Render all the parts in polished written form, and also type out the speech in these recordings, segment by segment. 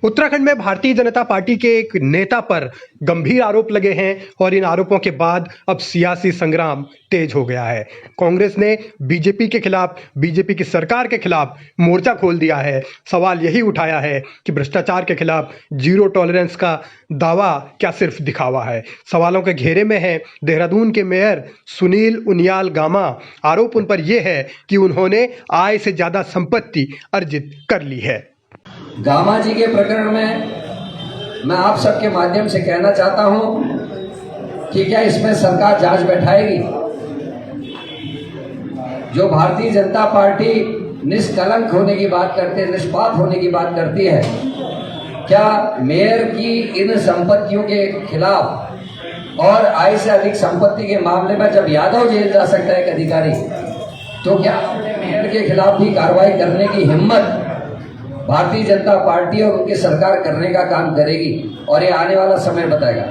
उत्तराखंड में भारतीय जनता पार्टी के एक नेता पर गंभीर आरोप लगे हैं और इन आरोपों के बाद अब सियासी संग्राम तेज हो गया है। कांग्रेस ने बीजेपी के खिलाफ, बीजेपी की सरकार के खिलाफ मोर्चा खोल दिया है। सवाल यही उठाया है कि भ्रष्टाचार के खिलाफ जीरो टॉलरेंस का दावा क्या सिर्फ दिखावा है। सवालों के घेरे में है देहरादून के मेयर सुनील उनियाल गामा। आरोप उन पर यह है कि उन्होंने आय से ज्यादा संपत्ति अर्जित कर ली है। गामा जी के प्रकरण में मैं आप सबके माध्यम से कहना चाहता हूं कि क्या इसमें सरकार जांच बैठाएगी। जो भारतीय जनता पार्टी निष्कलंक होने की बात करती है, निष्पाप होने की बात करती है, क्या मेयर की इन संपत्तियों के खिलाफ और आय से अधिक संपत्ति के मामले में जब यादव जेल जा सकता है एक अधिकारी, तो क्या अपने मेयर के खिलाफ भी कार्रवाई करने की हिम्मत भारतीय जनता पार्टी और उनकी सरकार करने का काम करेगी? और ये आने वाला समय बताएगा।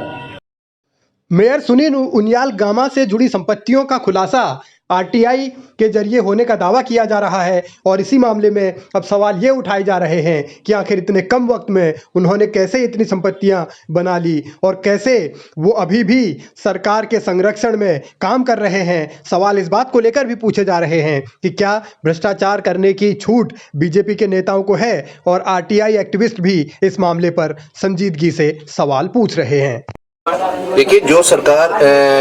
मेयर सुनील उनियाल गामा से जुड़ी संपत्तियों का खुलासा आरटीआई के जरिए होने का दावा किया जा रहा है और इसी मामले में अब सवाल ये उठाए जा रहे हैं कि आखिर इतने कम वक्त में उन्होंने कैसे इतनी संपत्तियां बना ली और कैसे वो अभी भी सरकार के संरक्षण में काम कर रहे हैं। सवाल इस बात को लेकर भी पूछे जा रहे हैं कि क्या भ्रष्टाचार करने की छूट बीजेपी के नेताओं को है, और आरटीआई एक्टिविस्ट भी इस मामले पर संजीदगी से सवाल पूछ रहे हैं। देखिए, जो सरकार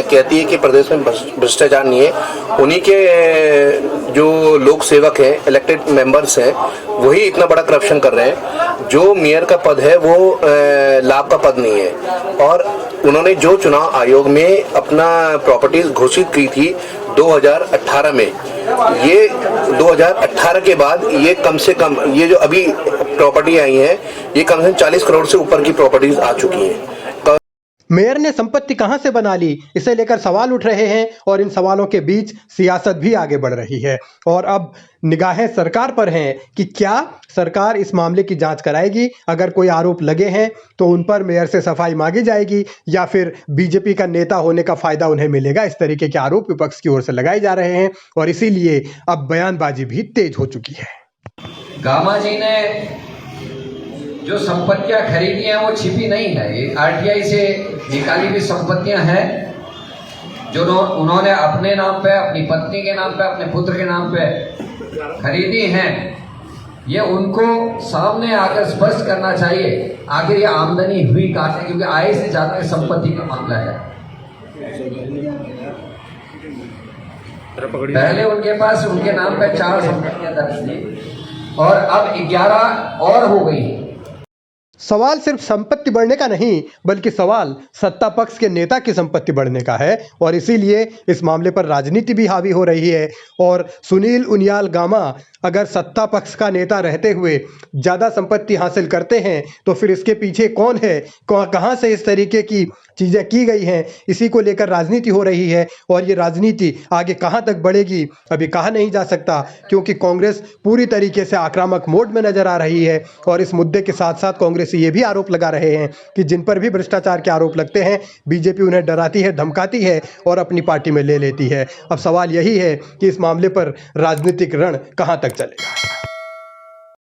कहती है कि प्रदेश में भ्रष्टाचार नहीं है, उन्हीं के जो लोक सेवक हैं, इलेक्टेड मेंबर्स हैं, वही इतना बड़ा करप्शन कर रहे हैं। जो मेयर का पद है वो लाभ का पद नहीं है। और उन्होंने जो चुनाव आयोग में अपना प्रॉपर्टीज घोषित की थी 2018 में, ये 2018 के बाद ये कम से कम ये जो अभी प्रॉपर्टी आई हैं, ये कम से कम 40 करोड़ से ऊपर की प्रॉपर्टीज आ चुकी हैं। मेयर ने संपत्ति कहां से बना ली, इसे लेकर सवाल उठ रहे हैं और इन सवालों के बीच सियासत भी आगे बढ़ रही है। और अब निगाहें सरकार पर हैं कि क्या सरकार इस मामले की जांच कराएगी। अगर कोई आरोप लगे हैं तो उन पर मेयर से सफाई मांगी जाएगी या फिर बीजेपी का नेता होने का फायदा उन्हें मिलेगा। इस तरीके के आरोप विपक्ष की ओर से लगाए जा रहे हैं और इसीलिए अब बयानबाजी भी तेज हो चुकी है। गामा जी ने जो संपत्तियां खरीदी हैं वो छिपी नहीं है, ये आरटीआई से निकाली हुई संपत्तियां हैं जो उन्होंने अपने नाम पे, अपनी पत्नी के नाम पे, अपने पुत्र के नाम पे खरीदी हैं। ये उनको सामने आकर स्पष्ट करना चाहिए आखिर ये आमदनी हुई कहां से, क्योंकि आय से ज्यादा संपत्ति का मामला है। पहले उनके पास उनके नाम पे 4 संपत्तियां दर्ज थी और अब 11 और हो गई। सवाल सिर्फ संपत्ति बढ़ने का नहीं, बल्कि सवाल सत्ता पक्ष के नेता की संपत्ति बढ़ने का है और इसीलिए इस मामले पर राजनीति भी हावी हो रही है। और सुनील उनियाल गामा अगर सत्ता पक्ष का नेता रहते हुए ज़्यादा संपत्ति हासिल करते हैं तो फिर इसके पीछे कौन है, कहां से इस तरीके की चीज़ें की गई हैं, इसी को लेकर राजनीति हो रही है। और ये राजनीति आगे कहां तक बढ़ेगी अभी कहा नहीं जा सकता, क्योंकि कांग्रेस पूरी तरीके से आक्रामक मोड में नजर आ रही है। और इस मुद्दे के साथ साथ कांग्रेस ये भी आरोप लगा रहे हैं कि जिन पर भी भ्रष्टाचार के आरोप लगते हैं, बीजेपी उन्हें डराती है, धमकाती है और अपनी पार्टी में ले लेती है। अब सवाल यही है कि इस मामले पर राजनीतिक रण कहां तक चलेगा।